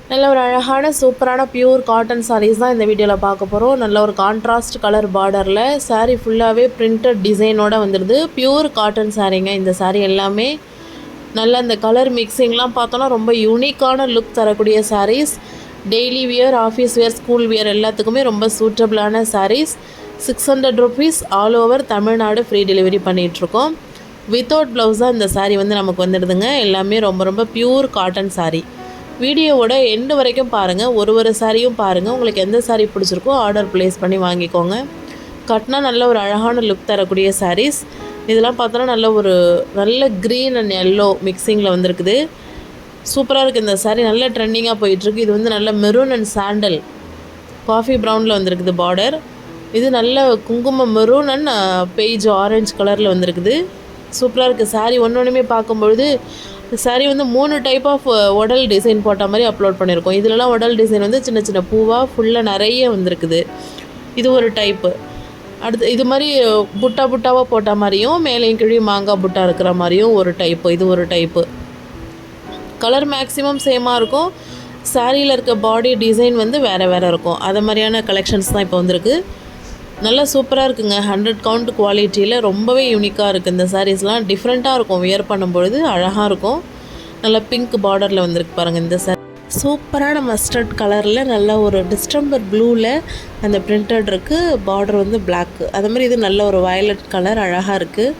நல்ல ஒரு அழகான சூப்பரான பியூர் காட்டன் சாரீஸ் தான் இந்த வீடியோவில் பார்க்க போகிறோம். நல்ல ஒரு கான்ட்ராஸ்ட் கலர் பார்டரில் சாரீ ஃபுல்லாகவே பிரிண்டட் டிசைனோடு வந்துடுது. பியூர் காட்டன் சாரீங்க. இந்த சாரீ எல்லாமே நல்ல இந்த கலர் மிக்சிங்லாம் பார்த்தோன்னா ரொம்ப யூனிக்கான லுக் தரக்கூடிய saris. Daily wear, office wear, school wear எல்லாத்துக்குமே ரொம்ப சூட்டபிளான saris. 600 rupees all over Tamil Nadu free delivery பண்ணிகிட்ருக்கோம். வித்தவுட் ப்ளவுஸ் தான் இந்த சாரீ வந்து நமக்கு வந்துடுதுங்க. எல்லாமே ரொம்ப ரொம்ப பியூர் காட்டன் சாரீ. வீடியோவோட எண்டு வரைக்கும் பாருங்கள். ஒரு சாரியும் பாருங்கள். உங்களுக்கு எந்த சாரீ பிடிச்சிருக்கோ ஆர்டர் ப்ளேஸ் பண்ணி வாங்கிக்கோங்க. கட்டினா நல்ல ஒரு அழகான லுக் தரக்கூடிய சாரீஸ். இதெல்லாம் பார்த்தோன்னா நல்ல க்ரீன் அண்ட் எல்லோ மிக்சிங்கில் வந்திருக்குது. சூப்பராக இருக்குது இந்த சாரீ. நல்ல ட்ரெண்டிங்காக போயிட்டுருக்கு. இது வந்து நல்ல மெரூன் அண்ட் சாண்டல் காஃபி ப்ரௌனில் வந்திருக்குது பார்டர். இது நல்ல குங்குமம் மெரூன் அண்ட் பெய்ஜ் ஆரஞ்சு கலரில் வந்திருக்குது. சூப்பராக இருக்குது சாரீ. ஒன்றுமே பார்க்கும்பொழுது சாரீ வந்து 3 டைப் ஆஃப் உடல் டிசைன் போட்ட மாதிரி அப்லோட் பண்ணியிருக்கோம். இதிலலாம் உடல் டிசைன் வந்து சின்ன சின்ன பூவாக ஃபுல்லாக நிறைய வந்திருக்குது. இது ஒரு டைப்பு. அடுத்து இது மாதிரி புட்டாவாக போட்ட மாதிரியும் மேலேயும் கீழே மாங்காய் புட்டா இருக்கிற மாதிரியும் ஒரு டைப்பு. இது ஒரு டைப்பு. கலர் மேக்ஸிமம் சேமாக இருக்கும். சாரியில் இருக்க பாடி டிசைன் வந்து வேறு இருக்கும். அது மாதிரியான கலெக்ஷன்ஸ் தான் இப்போ வந்திருக்கு. நல்லா சூப்பராக இருக்குங்க. 100 கவுண்ட் குவாலிட்டியில் ரொம்பவே யூனிக்காக இருக்குது. இந்த சாரீஸ்லாம் டிஃப்ரெண்ட்டாக இருக்கும். வியர் பண்ணும்பொழுது அழகாக இருக்கும். நல்லா பிங்க் பார்டரில் வந்திருக்கு பாருங்கள் இந்த சாரீ. சூப்பரான மஸ்டர்ட் கலரில் நல்ல ஒரு டிஸ்டம்பர் ப்ளூவில் அந்த பிரிண்டட் இருக்குது. பார்டர் வந்து பிளாக்கு. அது மாதிரி இது நல்ல ஒரு வயலட் கலர் அழகாக இருக்குது.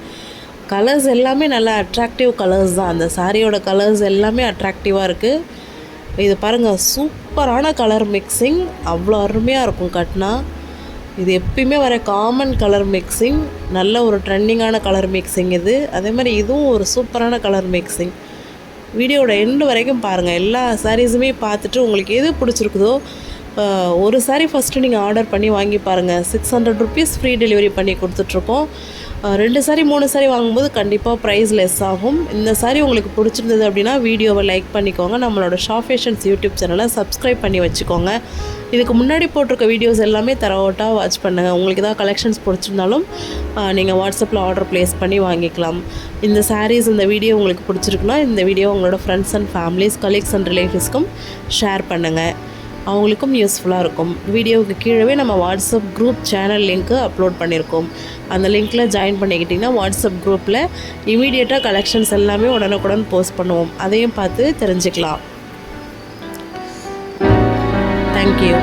கலர்ஸ் எல்லாமே நல்லா அட்ராக்டிவ் கலர்ஸ் தான். அந்த சாரியோட கலர்ஸ் எல்லாமே அட்ராக்டிவாக இருக்குது. இது பாருங்கள், சூப்பரான கலர் மிக்சிங். அவ்வளோ அருமையாக இருக்கும் கட்டினா. இது எப்பயுமே வர காமன் கலர் மிக்சிங். நல்ல ஒரு ட்ரெண்டிங்கான கலர் மிக்சிங் இது. அதே மாதிரி இதுவும் ஒரு சூப்பரான கலர் மிக்சிங். வீடியோட எண்டு வரைக்கும் பாருங்கள். எல்லா சாரீஸுமே பார்த்துட்டு உங்களுக்கு எது பிடிச்சிருக்குதோ ஒரு சாரீ ஃபஸ்ட்டு நீங்கள் ஆர்டர் பண்ணி வாங்கி பாருங்கள். 600 rupees ஃப்ரீ டெலிவரி பண்ணி கொடுத்துட்ருக்கோம். 2 சாரீ 3 சாரீ வாங்கும்போது கண்டிப்பாக ப்ரைஸ் லெஸ் ஆகும். இந்த சாரீ உங்களுக்கு பிடிச்சிருந்தது அப்படின்னா வீடியோவை லைக் பண்ணிக்கோங்க. நம்மளோட ஷாப் ஃபேஷன்ஸ் யூடியூப் சேனலை சப்ஸ்கிரைப் பண்ணி வச்சுக்கோங்க. இதுக்கு முன்னாடி போட்டிருக்க வீடியோஸ் எல்லாமே தரவோட்டாக வாட்ச் பண்ணுங்கள். உங்களுக்கு ஏதாவது கலெக்ஷன்ஸ் பிடிச்சிருந்தாலும் நீங்கள் வாட்ஸ்அப்பில் ஆர்டர் ப்ளேஸ் பண்ணி வாங்கிக்கலாம். இந்த சாரீஸ் இந்த வீடியோ உங்களுக்கு பிடிச்சிருக்குன்னா இந்த வீடியோ உங்களோட friends and families, colleagues and ரிலேட்டிவ்ஸ்க்கும் ஷேர் பண்ணுங்கள். அவங்களுக்கும் யூஸ்ஃபுல்லாக இருக்கும். வீடியோவுக்கு கீழே நம்ம வாட்ஸ்அப் குரூப் சேனல் லிங்க்கு அப்லோட் பண்ணியிருக்கோம். அந்த லிங்க்கில் ஜாயின் பண்ணிக்கிட்டிங்கன்னா வாட்ஸ்அப் குரூப்பில் இமீடியட்டாக கலெக்ஷன்ஸ் எல்லாமே உடனுக்குடன் போஸ்ட் பண்ணுவோம். அதையும் பார்த்து தெரிஞ்சுக்கலாம். தேங்க்யூ.